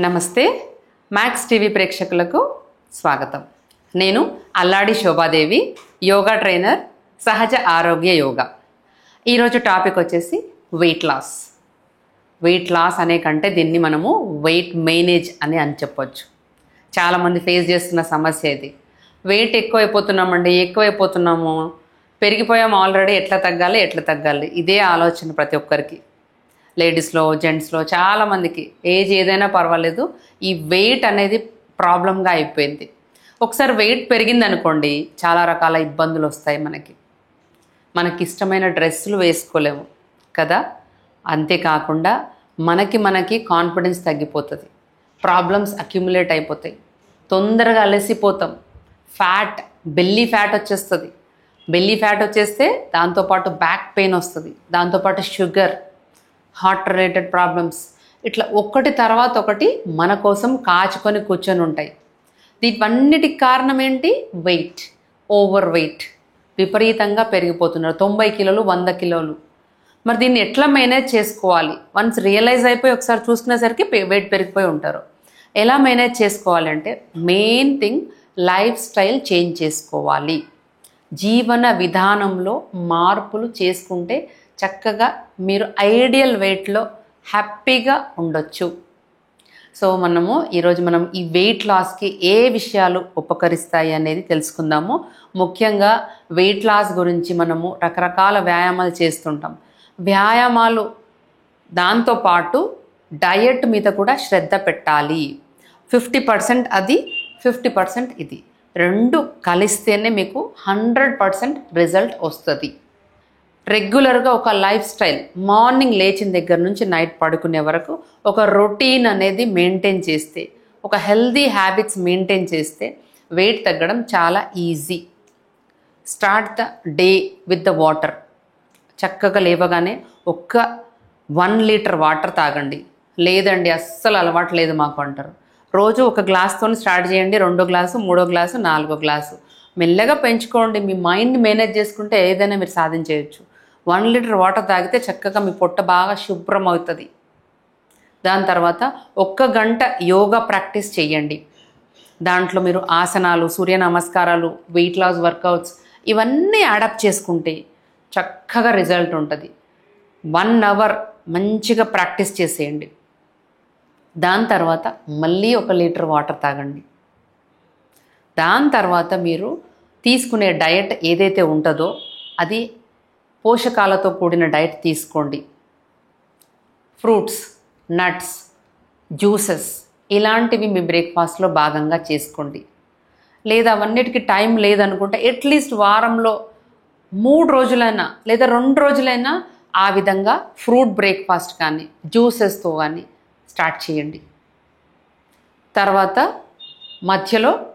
నమస్తే max TV ప్రేక్షకులకు స్వాగతం. నేను అల్లాడి శోభాదేవి, యోగా ట్రైనర్, సహజ ఆరోగ్య యోగా. ఈరోజు టాపిక్ వచ్చేసి వెయిట్ లాస్. వెయిట్ లాస్ అనే కంటే దీన్ని మనము వెయిట్ మేనేజ్ అని చెప్పొచ్చు. చాలామంది ఫేస్ చేస్తున్న సమస్య ఇది. వెయిట్ ఎక్కువైపోతున్నాము, పెరిగిపోయాము ఆల్రెడీ, ఎట్లా తగ్గాలి ఇదే ఆలోచన ప్రతి ఒక్కరికి. లేడీస్లో, జెంట్స్లో చాలామందికి ఏజ్ ఏదైనా పర్వాలేదు, ఈ వెయిట్ అనేది ప్రాబ్లంగా అయిపోయింది. ఒకసారి వెయిట్ పెరిగింది అనుకోండి, చాలా రకాల ఇబ్బందులు వస్తాయి. మనకి ఇష్టమైన డ్రెస్సులు వేసుకోలేము కదా. అంతేకాకుండా మనకి కాన్ఫిడెన్స్ తగ్గిపోతుంది, ప్రాబ్లమ్స్ అక్యుములేట్ అయిపోతాయి, తొందరగా అలసిపోతాం, బెల్లీ ఫ్యాట్ వచ్చేస్తుంది. బెల్లీ ఫ్యాట్ వచ్చేస్తే దాంతోపాటు బ్యాక్ పెయిన్ వస్తుంది, దాంతోపాటు షుగర్, హార్ట్ రిలేటెడ్ ప్రాబ్లమ్స్, ఇట్లా ఒకటి తర్వాత ఒకటి మన కోసం కాచుకొని కూర్చొని ఉంటాయి. వీటన్నిటికి కారణం ఏంటి? Weight, overweight. విపరీతంగా పెరిగిపోతున్నారు, 90 కిలోలు, 100 కిలోలు. మరి దీన్ని ఎట్లా మేనేజ్ చేసుకోవాలి? వన్స్ రియలైజ్ అయిపోయి ఒకసారి చూసుకునేసరికి వెయిట్ పెరిగిపోయి ఉంటారు. ఎలా మేనేజ్ చేసుకోవాలి అంటే, main thing life style change చేసుకోవాలి. జీవన విధానంలో మార్పులు చేసుకుంటే చక్కగా మీరు ఐడియల్ వెయిట్లో హ్యాపీగా ఉండొచ్చు. సో ఈరోజు మనం ఈ వెయిట్ లాస్కి ఏ విషయాలు ఉపకరిస్తాయి అనేది తెలుసుకుందాము. ముఖ్యంగా వెయిట్ లాస్ గురించి మనము రకరకాల వ్యాయామాలు చేస్తుంటాం. వ్యాయామాలు దాంతోపాటు డయట్ మీద కూడా శ్రద్ధ పెట్టాలి. 50% అది, 50% ఇది, రెండు కలిస్తేనే మీకు 100% రిజల్ట్ వస్తుంది. రెగ్యులర్గా ఒక లైఫ్ స్టైల్, మార్నింగ్ లేచిన దగ్గర నుంచి నైట్ పడుకునే వరకు ఒక రొటీన్ అనేది మెయింటైన్ చేస్తే, ఒక హెల్దీ హ్యాబిట్స్ మెయింటైన్ చేస్తే వెయిట్ తగ్గడం చాలా easy. Start the day with the water. చక్కగా లేవగానే 1 లీటర్ వాటర్ తాగండి. లేదండి అస్సలు అలవాటు లేదు మాకు అంటారు, రోజు 1 గ్లాస్తో స్టార్ట్ చేయండి. 2వ గ్లాసు, 3వ గ్లాసు, 4వ గ్లాసు, మెల్లగా పెంచుకోండి. మీ మైండ్ మేనేజ్ చేసుకుంటే ఏదైనా మీరు సాధించవచ్చు. 1 లీటర్ వాటర్ తాగితే చక్కగా మీ పొట్ట బాగా శుభ్రం అవుతుంది. దాని తర్వాత 1 గంట యోగా ప్రాక్టీస్ చేయండి. దాంట్లో మీరు ఆసనాలు, సూర్య నమస్కారాలు, వెయిట్ లాస్ వర్కౌట్స్ ఇవన్నీ యాడప్ చేసుకుంటే చక్కగా రిజల్ట్ ఉంటుంది. 1 అవర్ మంచిగా ప్రాక్టీస్ చేసేయండి. దాని తర్వాత మళ్ళీ 1 లీటర్ వాటర్ తాగండి. దాని తర్వాత మీరు తీసుకునే డయట్ ఏదైతే ఉంటుందో అది పోషకాలతో కూడిన డయట్ తీసుకోండి. ఫ్రూట్స్, నట్స్, జ్యూసెస్ ఇలాంటివి మీ బ్రేక్ఫాస్ట్లో భాగంగా చేసుకోండి. లేదా అవన్నిటికీ టైం లేదనుకుంటే అట్లీస్ట్ వారంలో 3 రోజులైనా లేదా 2 రోజులైనా ఆ విధంగా ఫ్రూట్ బ్రేక్ఫాస్ట్ కానీ జ్యూసెస్తో కానీ స్టార్ట్ చేయండి. తర్వాత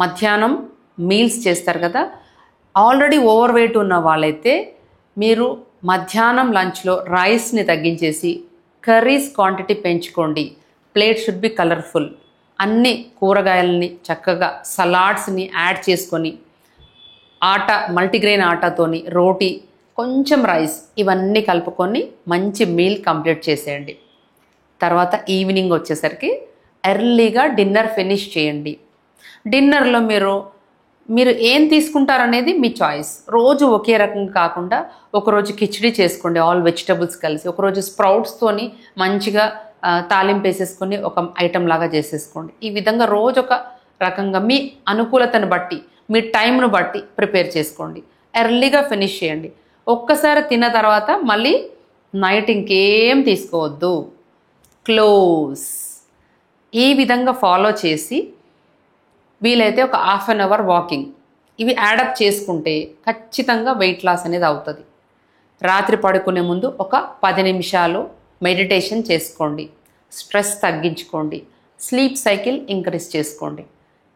మధ్యాహ్నం మీల్స్ చేస్తారు కదా. ఆల్రెడీ ఓవర్ వెయిట్ ఉన్న వాళ్ళైతే మీరు మధ్యాహ్నం లంచ్లో రైస్ని తగ్గించేసి కర్రీస్ క్వాంటిటీ పెంచుకోండి. Plate should be colourful. అన్ని కూరగాయలని చక్కగా సలాడ్స్ని యాడ్ చేసుకొని, మల్టీగ్రెయిన్ ఆటాతోని రోటీ, కొంచెం రైస్ ఇవన్నీ కలుపుకొని మంచి మీల్ కంప్లీట్ చేసేయండి. తర్వాత ఈవినింగ్ వచ్చేసరికి ఎర్లీగా డిన్నర్ ఫినిష్ చేయండి. డిన్నర్లో మీరు ఏం తీసుకుంటారనేది మీ చాయిస్. రోజు ఒకే రకంగా కాకుండా ఒకరోజు కిచిడి చేసుకోండి, ఆల్ వెజిటబుల్స్ కలిసి. ఒకరోజు స్ప్రౌట్స్తోని మంచిగా తాలింపు వేసేసుకొని ఒక ఐటెం లాగా చేసేసుకోండి. ఈ విధంగా రోజు ఒక రకంగా మీ అనుకూలతను బట్టి, మీ టైంను బట్టి ప్రిపేర్ చేసుకోండి. ఎర్లీగా ఫినిష్ చేయండి. ఒక్కసారి తిన్న తర్వాత మళ్ళీ నైట్ ఇంకేం తీసుకోవద్దు, క్లోజ్. ఈ విధంగా ఫాలో చేసి వీలైతే ఒక 1/2 అవర్ వాకింగ్, ఇవి యాడప్ చేసుకుంటే ఖచ్చితంగా వెయిట్ లాస్ అనేది అవుతుంది. రాత్రి పడుకునే ముందు ఒక 10 నిమిషాలు మెడిటేషన్ చేసుకోండి. స్ట్రెస్ తగ్గించుకోండి. స్లీప్ సైకిల్ ఇంక్రీజ్ చేసుకోండి.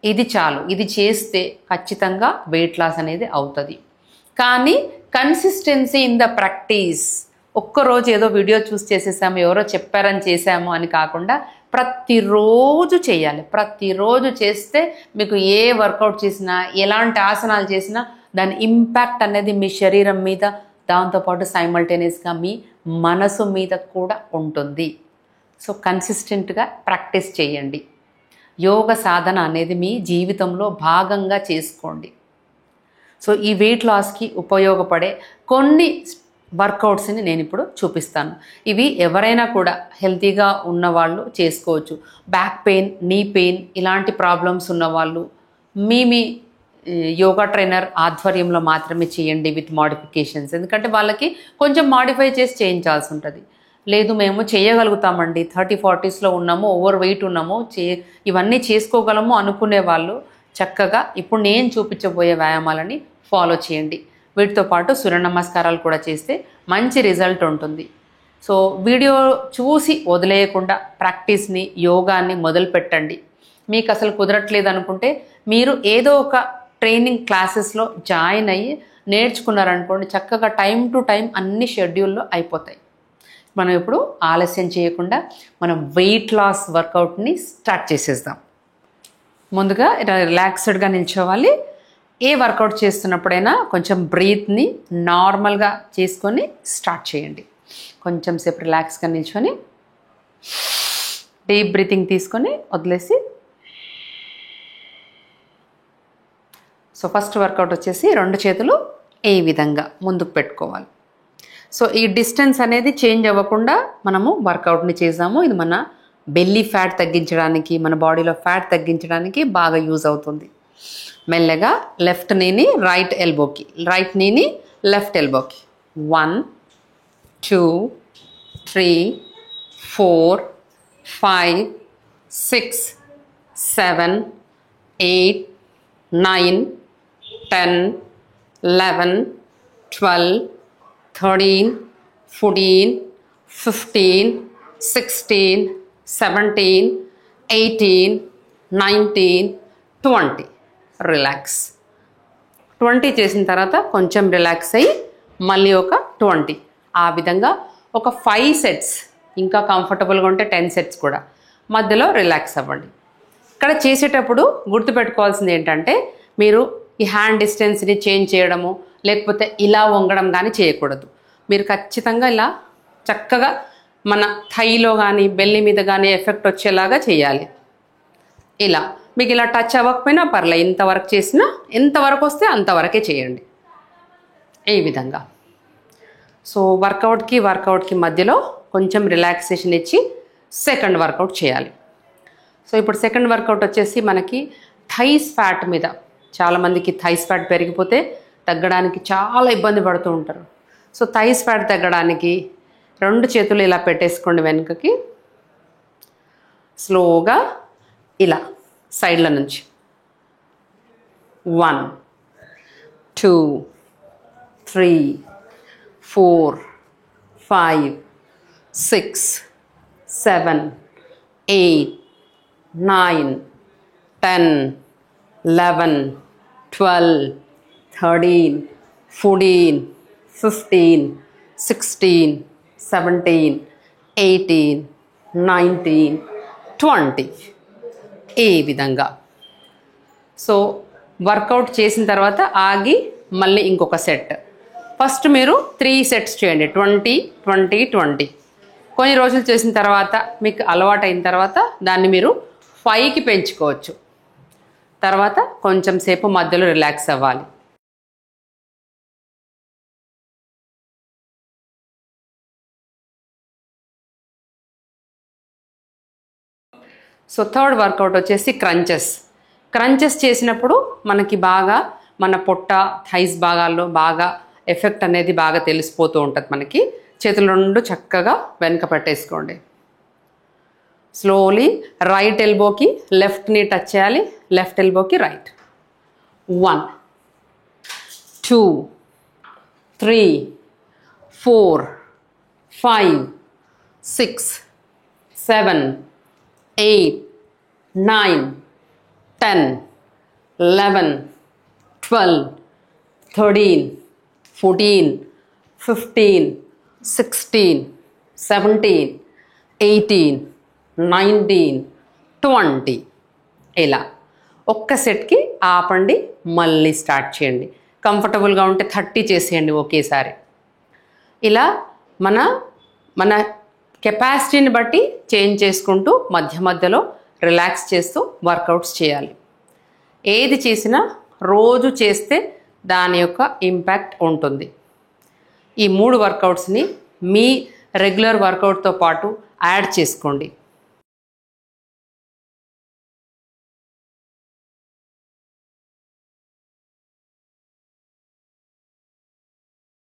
ఇది చాలు. ఇది చేస్తే ఖచ్చితంగా వెయిట్ లాస్ అనేది అవుతుంది. కానీ కన్సిస్టెన్సీ ఇన్ ద ప్రాక్టీస్. ఒక్కరోజు ఏదో వీడియో చూసి చేసేసాము, ఎవరో చెప్పారని చేసాము అని కాకుండా ప్రతిరోజు చేయాలి. ప్రతిరోజు చేస్తే మీకు ఏ వర్కౌట్ చేసినా, ఎలాంటి ఆసనాలు చేసినా దాని ఇంపాక్ట్ అనేది మీ శరీరం మీద, దాంతోపాటు సైమల్టేనియస్గా మీ మనసు మీద కూడా ఉంటుంది. సో కన్సిస్టెంట్గా ప్రాక్టీస్ చేయండి. యోగ సాధన అనేది మీ జీవితంలో భాగంగా చేసుకోండి. సో ఈ వెయిట్ లాస్కి ఉపయోగపడే కొన్ని వర్కౌట్స్ని నేను ఇప్పుడు చూపిస్తాను. ఇవి ఎవరైనా కూడా హెల్తీగా ఉన్నవాళ్ళు చేసుకోవచ్చు. బ్యాక్ పెయిన్, నీ పెయిన్ ఇలాంటి ప్రాబ్లమ్స్ ఉన్నవాళ్ళు మీ యోగా ట్రైనర్ ఆధ్వర్యంలో మాత్రమే చేయండి విత్ మోడిఫికేషన్స్. ఎందుకంటే వాళ్ళకి కొంచెం మాడిఫై చేసి చేయించాల్సి ఉంటుంది. లేదు మేము చేయగలుగుతామండి, 30-40sలో ఉన్నాము, ఓవర్ వెయిట్ ఉన్నాము, ఇవన్నీ చేసుకోగలము అనుకునే వాళ్ళు చక్కగా ఇప్పుడు నేను చూపించబోయే వ్యాయామాలని ఫాలో చేయండి. వీటితో పాటు సూర్య నమస్కారాలు కూడా చేస్తే మంచి రిజల్ట్ ఉంటుంది. సో వీడియో చూసి వదిలేయకుండా ప్రాక్టీస్ని, యోగాన్ని మొదలు పెట్టండి. మీకు అసలు కుదరట్లేదు అనుకుంటే మీరు ఏదో ఒక ట్రైనింగ్ క్లాసెస్లో జాయిన్ అయ్యి నేర్చుకున్నారనుకోండి, చక్కగా టైం టు టైం అన్ని షెడ్యూల్లో అయిపోతాయి. మనం ఇప్పుడు ఆలస్యం చేయకుండా మనం వెయిట్ లాస్ వర్కౌట్ని స్టార్ట్ చేసేద్దాం. ముందుగా రిలాక్స్డ్గా నిల్చోవాలి. ఏ వర్కౌట్ చేస్తున్నప్పుడైనా కొంచెం బ్రీత్ని నార్మల్గా చేసుకొని స్టార్ట్ చేయండి. కొంచెం సేపు రిలాక్స్గా నిల్చొని డీప్ బ్రీతింగ్ తీసుకొని వదిలేసి. సో ఫస్ట్ వర్కౌట్ వచ్చేసి 2 చేతులు ఈ విధంగా ముందుకు పెట్టుకోవాలి. సో ఈ డిస్టెన్స్ అనేది చేంజ్ అవ్వకుండా మనము వర్కౌట్ని చేసాము. ఇది మన బెల్లీ ఫ్యాట్ తగ్గించడానికి, మన బాడీలో ఫ్యాట్ తగ్గించడానికి బాగా యూజ్ అవుతుంది. మెల్లగా left నీని right ఎల్బోకి, right నీని left ఎల్బోకి. 1 2 3 4 5 6 7 8 9 10 11 12 13 14 15 16 17 18 19 20. Relax. 20 చేసిన తర్వాత కొంచెం రిలాక్స్ అయ్యి మళ్ళీ ఒక 20. ఆ విధంగా ఒక 5 సెట్స్, ఇంకా కంఫర్టబుల్గా ఉంటే 10 సెట్స్ కూడా మధ్యలో రిలాక్స్ అవ్వండి. ఇక్కడ చేసేటప్పుడు గుర్తుపెట్టుకోవాల్సింది ఏంటంటే, మీరు ఈ హ్యాండ్ డిస్టెన్స్ని చేంజ్ చేయడము లేకపోతే ఇలా వంగడం కానీ చేయకూడదు. మీరు ఖచ్చితంగా ఇలా చక్కగా మన థైలో కానీ బెల్లి మీద కానీ ఎఫెక్ట్ వచ్చేలాగా చేయాలి. ఇలా మీకు ఇలా టచ్ అవ్వకపోయినా పర్లేదు, ఇంతవరకు చేసినా ఎంతవరకు వస్తే అంతవరకే చేయండి ఈ విధంగా. సో వర్కౌట్కి మధ్యలో కొంచెం రిలాక్సేషన్ ఇచ్చి సెకండ్ వర్కౌట్ చేయాలి. సో ఇప్పుడు సెకండ్ వర్కౌట్ వచ్చేసి మనకి థైస్ ఫ్యాట్ మీద, చాలామందికి థైస్ ఫ్యాట్ పెరిగిపోతే తగ్గడానికి చాలా ఇబ్బంది పడుతూ ఉంటారు. సో థైస్ ఫ్యాట్ తగ్గడానికి 2 చేతులు ఇలా పెట్టేసుకోండి వెనుకకి. స్లోగా ఇలా సైడ్ల నుంచి 1 2 3 4 5 6 7 8 9 10 11 12 13 14 15 16 17 18 19 20. ఈ విధంగా. సో వర్కౌట్ చేసిన తర్వాత ఆగి మళ్ళీ ఇంకొక సెట్. ఫస్ట్ మీరు 3 సెట్స్ చేయండి, 20 20 20. కొన్ని రోజులు చేసిన తర్వాత మీకు అలవాటు అయిన తర్వాత దాన్ని మీరు 5కి పెంచుకోవచ్చు. తర్వాత కొంచెం సేపు మధ్యలో రిలాక్స్ అవ్వాలి. సో థర్డ్ వర్కౌట్ వచ్చేసి క్రంచెస్ చేసినప్పుడు మనకి బాగా మన పొట్ట, థైస్ భాగాల్లో బాగా ఎఫెక్ట్ అనేది బాగా తెలిసిపోతూ ఉంటుంది మనకి. చేతులు 2 చక్కగా వెనక పెట్టేసుకోండి. స్లోలీ రైట్ ఎల్బోకి లెఫ్ట్ని టచ్ చేయాలి, లెఫ్ట్ ఎల్బోకి రైట్. 1 2 3 4 5 6 7 8 9 10 11 12 13 14 15 16 17 18 19 20. ఇలా ఒక్క సెట్కి ఆపండి, మళ్ళీ స్టార్ట్ చేయండి. కంఫర్టబుల్గా ఉంటే 30 చేసేయండి ఒకేసారి. ఇలా మన కెపాసిటీని బట్టి చేంజ్ చేసుకుంటూ మధ్యలో రిలాక్స్ చేస్తూ వర్కౌట్స్ చేయాలి. ఏది చేసినా రోజు చేస్తే దాని యొక్క ఇంపాక్ట్ ఉంటుంది. ఈ 3 వర్కౌట్స్ని మీ రెగ్యులర్ వర్కౌట్తో పాటు యాడ్ చేసుకోండి.